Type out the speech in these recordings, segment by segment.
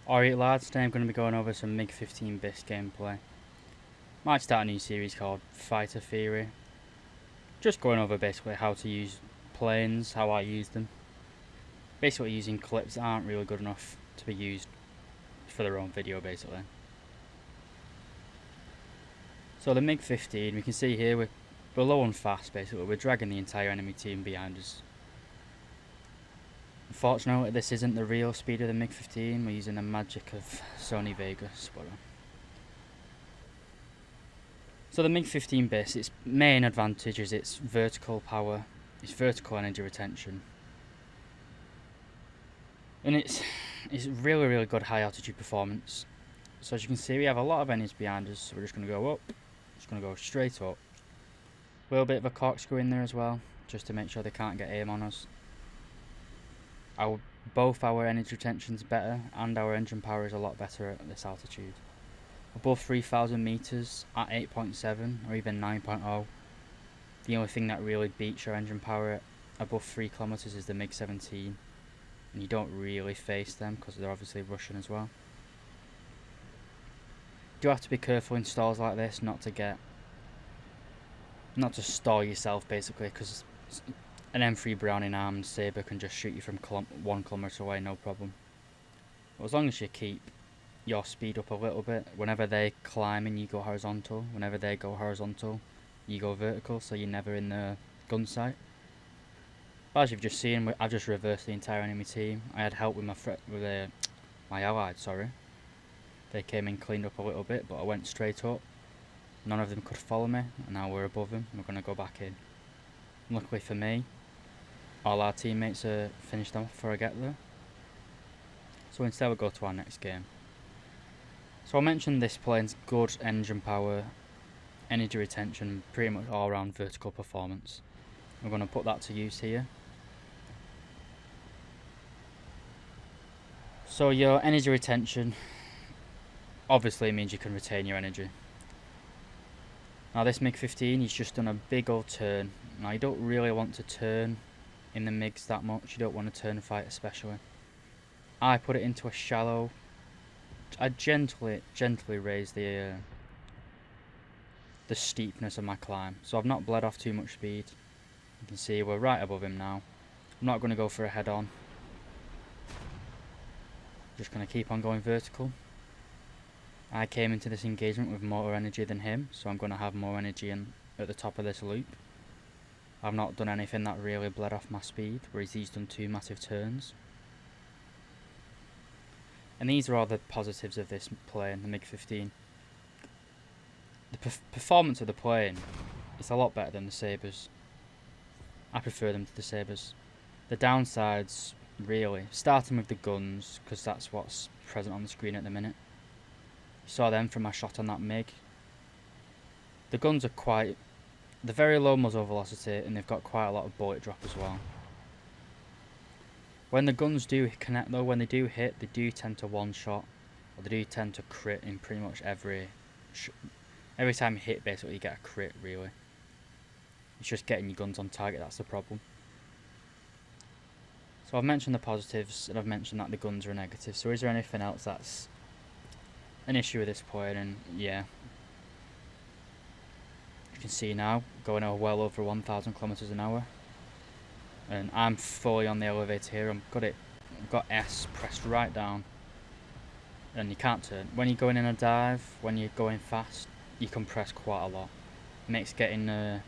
Alright lads, today I'm going to be going over some MiG-15 Bis gameplay. Might start a new series called Fighter Theory. Just going over basically how to use planes, how I use them. Basically using clips that aren't really good enough to be used for their own video basically. So the MiG-15, we can see here we're low on fast basically, we're dragging the entire enemy team behind us. Unfortunately, this isn't the real speed of the MiG-15, we're using the magic of Sony Vegas. So the MiG-15 Bis, its main advantage is its vertical power, its vertical energy retention. And it's really good high altitude performance. So as you can see, we have a lot of enemies behind us, so we're just going to go up, just going to go straight up. A little bit of a corkscrew in there as well, just to make sure they can't get aim on us. Both our energy retention's better and our engine power is a lot better at this altitude. Above 3,000 meters at 8.7 or even 9.0, the only thing that really beats your engine power at above 3 kilometers is the MiG-17, and you don't really face them because they're obviously Russian as well. You do have to be careful in stalls like this, not to stall yourself basically, because an M3 Browning armed Sabre can just shoot you from 1 kilometer away, no problem. But as long as you keep your speed up a little bit, whenever they climb and you go horizontal, whenever they go horizontal, you go vertical, so you're never in the gun sight. But as you've just seen, I've just reversed the entire enemy team. I had help with my allied, sorry. They came in, cleaned up a little bit, but I went straight up. None of them could follow me, and now we're above them, and we're going to go back in. Luckily for me, all our teammates are finished off before I get there. So instead we'll go to our next game. So I mentioned this plane's good engine power, energy retention, pretty much all around vertical performance. We're going to put that to use here. So your energy retention obviously means you can retain your energy. Now this MiG-15, he's just done a big old turn. Now you don't really want to turn in the MiGs that much, you don't want to turn fight especially. I put it into a shallow. I gently raise the steepness of my climb, so I've not bled off too much speed. You can see we're right above him now. I'm not going to go for a head on. Just going to keep on going vertical. I came into this engagement with more energy than him, so I'm going to have more energy at the top of this loop. I've not done anything that really bled off my speed, whereas he's done 2 massive turns. And these are all the positives of this plane, the MiG-15. The performance of the plane is a lot better than the Sabres. I prefer them to the Sabres. The downsides, really, starting with the guns, because that's what's present on the screen at the minute. You saw them from my shot on that MiG. The guns are they're very low muzzle velocity, and they've got quite a lot of bullet drop as well. When the guns do connect though, when they do hit, they do tend to one-shot, or they do tend to crit in pretty much every time you hit basically you get a crit really. It's just getting your guns on target, that's the problem. So I've mentioned the positives, and I've mentioned that the guns are a negative, so is there anything else that's an issue with this plane? And yeah. You can see now, going well over 1,000 kilometers an hour. And I'm fully on the elevator here. I've got S pressed right down, and you can't turn. When you're going in a dive, when you're going fast, you can press quite a lot. It makes getting your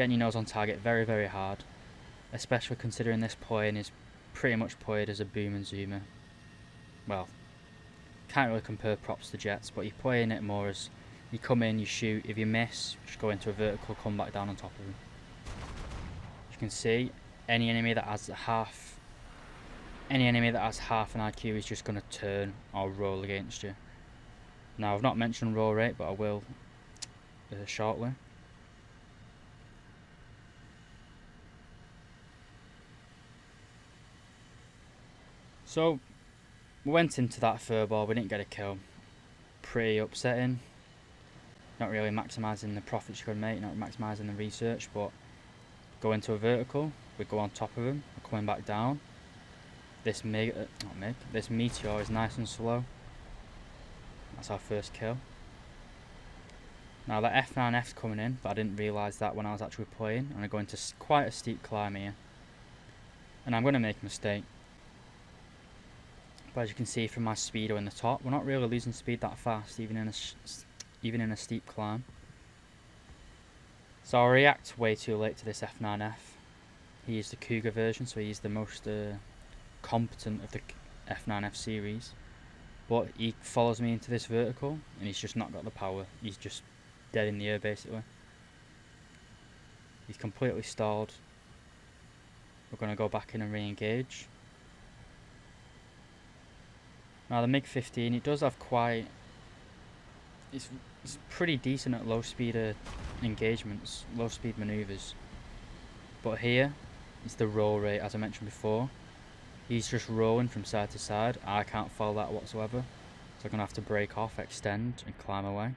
nose on target very hard, especially considering this plane is pretty much played as a boom and zoomer. Well, can't really compare props to jets, but you're playing it more as you come in, you shoot. If you miss, just go into a vertical, come back down on top of them. As you can see, any enemy that has half an IQ is just going to turn or roll against you. Now I've not mentioned roll rate, but I will shortly. So we went into that furball, we didn't get a kill. Pretty upsetting. Not really maximising the profits you could make, not maximising the research, but go into a vertical, we go on top of them, we're coming back down. this this Meteor is nice and slow. That's our first kill. Now the F9F's coming in, but I didn't realise that when I was actually playing. And I go into quite a steep climb here. And I'm going to make a mistake. But as you can see from my speedo in the top, we're not really losing speed that fast, even in a steep climb. So I'll react way too late to this F9F. He is the Cougar version, so he's the most competent of the F9F series. But he follows me into this vertical, and he's just not got the power. He's just dead in the air, basically. He's completely stalled. We're going to go back in and re-engage. Now the MiG-15, it does have quite... It's pretty decent at low speed engagements, low speed manoeuvres. But here is the roll rate, as I mentioned before. He's just rolling from side to side. I can't follow that whatsoever. So I'm going to have to break off, extend and climb away.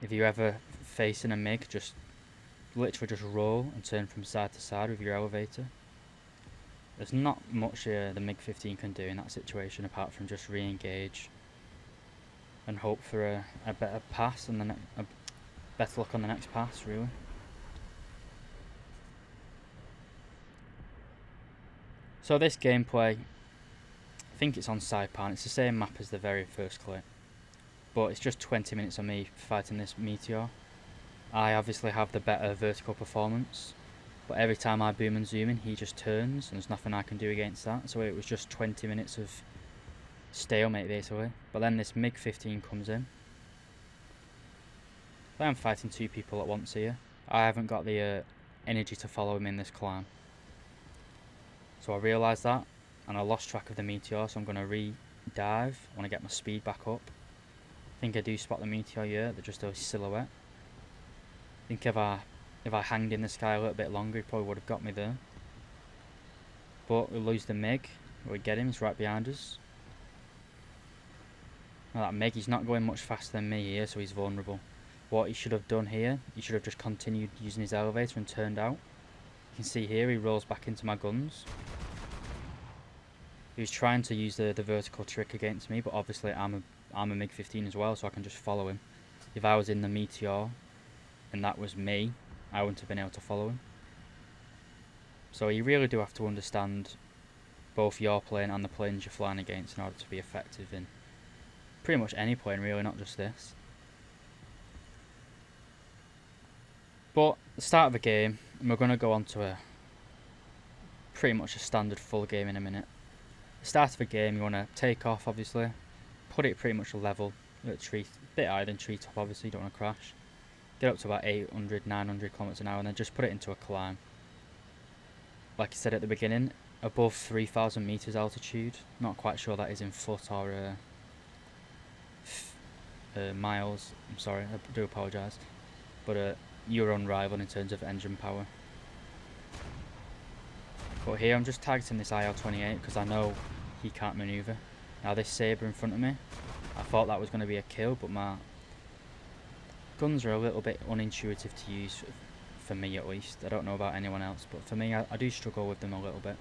If you're ever facing a MiG, just literally just roll and turn from side to side with your elevator. There's not much the MiG-15 can do in that situation apart from just re-engage and hope for a better pass and a better luck on the next pass, really. So this gameplay, I think it's on Saipan. It's the same map as the very first clip, but it's just 20 minutes of me fighting this Meteor. I obviously have the better vertical performance, but every time I boom and zoom in, he just turns, and there's nothing I can do against that. So it was just 20 minutes of stalemate, basically. But then this MiG-15 comes in. I am fighting two people at once here. I haven't got the energy to follow him in this climb. So I realised that, and I lost track of the Meteor, so I'm going to re-dive. I want to get my speed back up. I think I do spot the Meteor here, they're just a silhouette. I think if I hanged in the sky a little bit longer, he probably would have got me there. But we lose the MiG. We get him, he's right behind us. Now that MiG, he's not going much faster than me here, so he's vulnerable. What he should have done here, he should have just continued using his elevator and turned out. You can see here, he rolls back into my guns. He was trying to use the vertical trick against me, but obviously I'm a MiG-15 as well, so I can just follow him. If I was in the Meteor, and that was me, I wouldn't have been able to follow him. So you really do have to understand both your plane and the planes you're flying against in order to be effective in pretty much any plane, really, not just this. But the start of a game, and we're going to go on to pretty much a standard full game in a minute. The start of a game, you want to take off, obviously, put it pretty much level, a bit higher than treetop, obviously, you don't want to crash. Get up to about 800, 900 kilometers an hour, and then just put it into a climb. Like I said at the beginning, above 3,000 meters altitude. Not quite sure that is in foot or miles. I'm sorry, I do apologise. But you're unrivaled in terms of engine power. But here I'm just targeting this IL-28 because I know he can't manoeuvre. Now this Sabre in front of me, I thought that was going to be a kill, but my guns are a little bit unintuitive to use, for me at least. I don't know about anyone else, but for me I do struggle with them a little bit.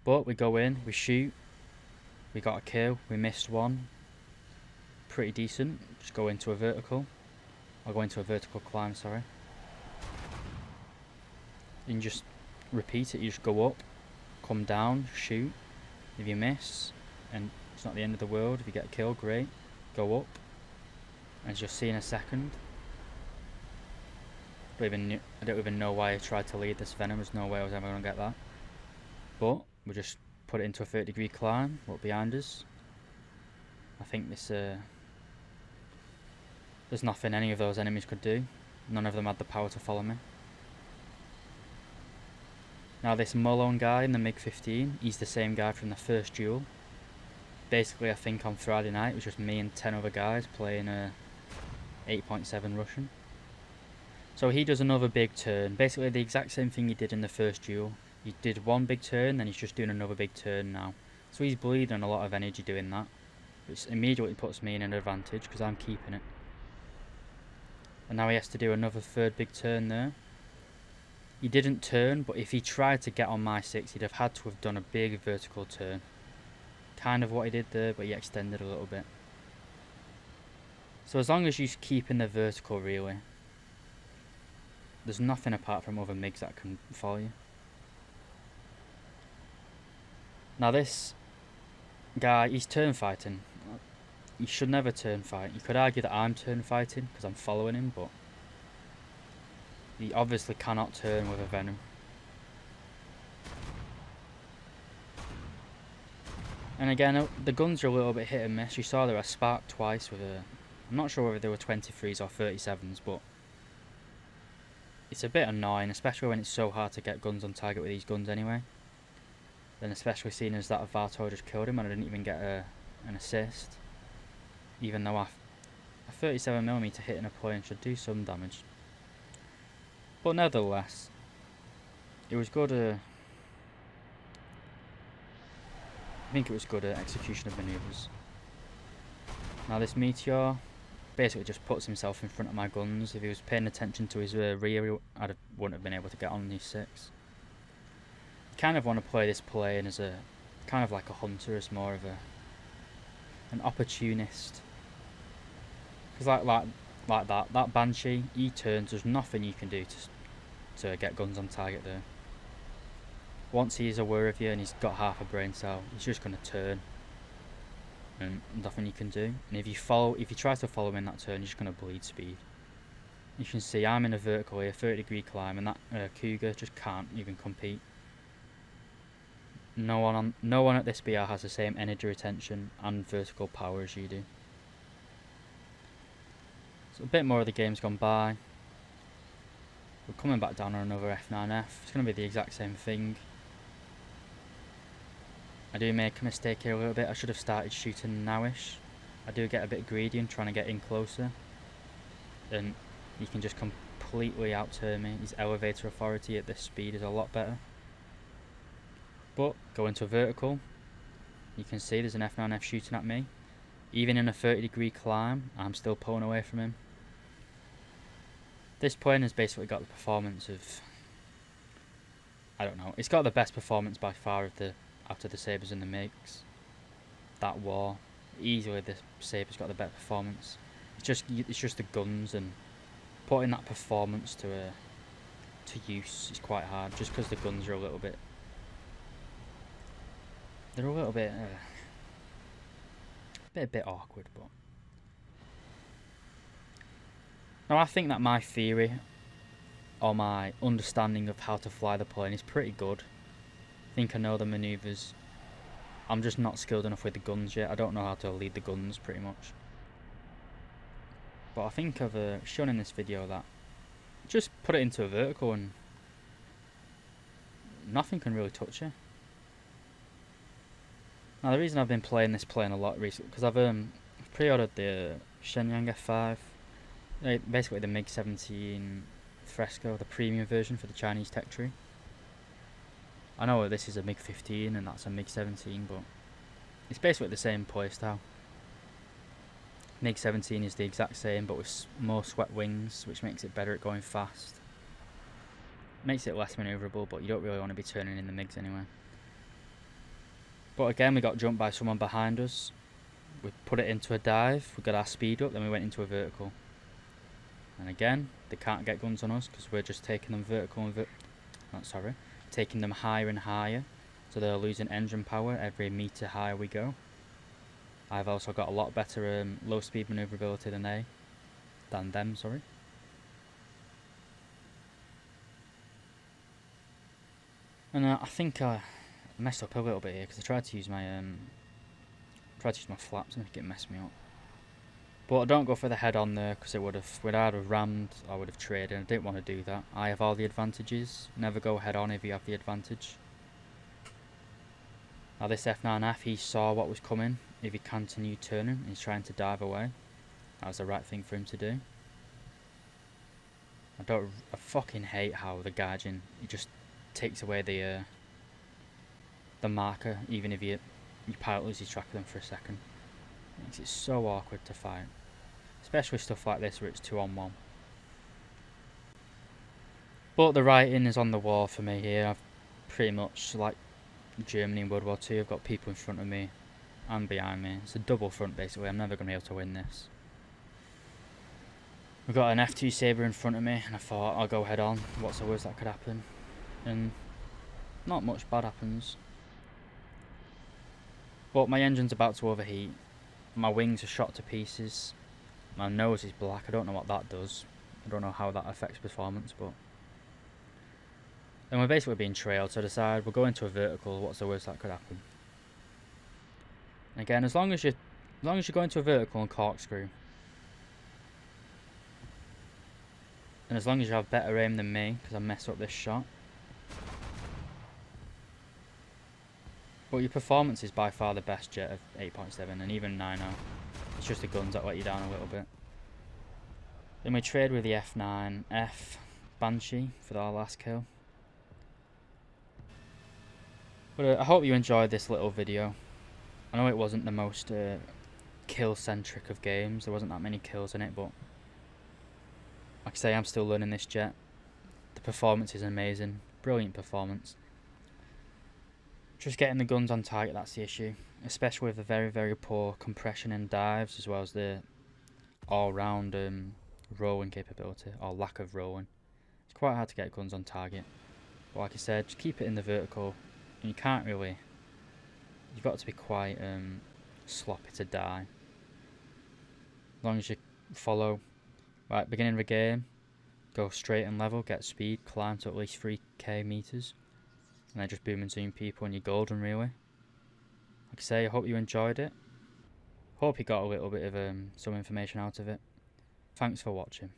But we go in, we shoot, we got a kill, we missed one. Pretty decent, just go into a vertical. I'll go into a vertical climb, sorry. You can just repeat it, you just go up, come down, shoot. If you miss, and it's not the end of the world, if you get a kill, great. Go up, and as you'll see in a second. I don't even know why I tried to lead this Venom, there's no way I was ever going to get that. But, we just put it into a 30-degree climb, look behind us. I think this, there's nothing any of those enemies could do. None of them had the power to follow me. Now this Malone guy in the MiG-15, he's the same guy from the first duel. Basically I think on Friday night it was just me and 10 other guys playing 8.7 Russian. So he does another big turn, basically the exact same thing he did in the first duel. He did one big turn, then he's just doing another big turn now. So he's bleeding a lot of energy doing that, which immediately puts me in an advantage because I'm keeping it. And now he has to do another third big turn there. He didn't turn, but if he tried to get on my 6, he'd have had to have done a big vertical turn. Kind of what he did there, but he extended a little bit. So as long as you keep in the vertical, really, there's nothing apart from other MiGs that can follow you. Now this guy, he's turn fighting. You should never turn fight. You could argue that I'm turn fighting because I'm following him, but he obviously cannot turn with a Venom. And again, the guns are a little bit hit and miss. You saw there I sparked twice with a... I'm not sure whether they were 23s or 37s, but it's a bit annoying, especially when it's so hard to get guns on target with these guns anyway. Then especially seeing as that Vato just killed him and I didn't even get an assist. Even though a 37mm hitting a plane should do some damage. But nevertheless, it was good. I think it was good execution of manoeuvres. Now this Meteor basically just puts himself in front of my guns. If he was paying attention to his rear, I wouldn't have been able to get on these 6. Kind of want to play this plane as a kind of like a hunter, as more of an opportunist. Because like that Banshee, he turns. There's nothing you can do to get guns on target there. Once he's aware of you and he's got half a brain cell, he's just going to turn, and nothing you can do. And if you try to follow him in that turn, you're just going to bleed speed. You can see I'm in a vertical here, 30-degree climb, and that Cougar just can't even compete. No one at this BR has the same energy retention and vertical power as you do. So a bit more of the game's gone by. We're coming back down on another F9F. It's going to be the exact same thing. I do make a mistake here a little bit. I should have started shooting nowish. I do get a bit greedy and trying to get in closer. And he can just completely outturn me. His elevator authority at this speed is a lot better. But go into a vertical. You can see there's an F9F shooting at me. Even in a 30-degree climb, I'm still pulling away from him. This plane has basically got the performance of... I don't know. It's got the best performance by far after the Sabres and the MiGs. That war. Easily the Sabres got the better performance. It's just the guns, and putting that performance to use is quite hard, just because the guns are a little bit... They're a little bit... a bit awkward, but... Now I think that my theory, or my understanding of how to fly the plane is pretty good. I think I know the manoeuvres. I'm just not skilled enough with the guns yet. I don't know how to lead the guns pretty much. But I think I've shown in this video that just put it into a vertical and nothing can really touch you. Now the reason I've been playing this plane a lot recently, because I've pre-ordered the Shenyang F5, basically the MiG-15 Fresco, the premium version for the Chinese tech tree. I know this is a MiG-15 and that's a MiG-17, but it's basically the same playstyle. MiG-17 is the exact same, but with more swept wings, which makes it better at going fast. Makes it less manoeuvrable, but you don't really want to be turning in the MiGs anyway. But again, we got jumped by someone behind us. We put it into a dive, we got our speed up, then we went into a vertical. And again, they can't get guns on us because we're just taking them vertical and taking them higher and higher. So they're losing engine power every meter higher we go. I've also got a lot better low speed manoeuvrability than them. And I think I messed up a little bit here because I tried to use my flaps and it messed me up. But I don't go for the head on there because would either have rammed or I would have traded, and I didn't want to do that. I have all the advantages. Never go head on if you have the advantage. Now this F9F, he saw what was coming. If he continued turning and he's trying to dive away, that was the right thing for him to do. I fucking hate how the gauging, it just takes away the marker, even if your pilot loses track of them for a second. It makes it so awkward to fight. Especially stuff like this where it's 2-on-1. But the writing is on the wall for me here. I've pretty much, like Germany in World War II, I've got people in front of me and behind me. It's a double front basically. I'm never going to be able to win this. We've got an F2 Sabre in front of me, and I thought I'll go head on. What's the worst that could happen? And not much bad happens. But my engine's about to overheat. My wings are shot to pieces. My nose is black. I don't know what that does. I don't know how that affects performance, but... And we're basically being trailed, so I decide we'll go into a vertical. What's the worst that could happen? And again, as long as you go into a vertical and corkscrew, and as long as you have better aim than me, because I mess up this shot. But your performance is by far the best jet of 8.7 and even 9.0. It's just the guns that let you down a little bit. Then we trade with the F9F Banshee for our last kill. But I hope you enjoyed this little video. I know it wasn't the most kill-centric of games. There wasn't that many kills in it, but like I say, I'm still learning this jet. The performance is amazing. Brilliant performance. Just getting the guns on target, that's the issue. Especially with the very, very poor compression and dives, as well as the all-round rolling capability, or lack of rolling. It's quite hard to get guns on target. But like I said, just keep it in the vertical. And you can't really... You've got to be quite sloppy to die. As long as you follow... Right, beginning of the game, go straight and level, get speed, climb to at least 3k meters. And then just boom and zoom people and you're golden, really. Like I say, I hope you enjoyed it. Hope you got a little bit of some information out of it. Thanks for watching.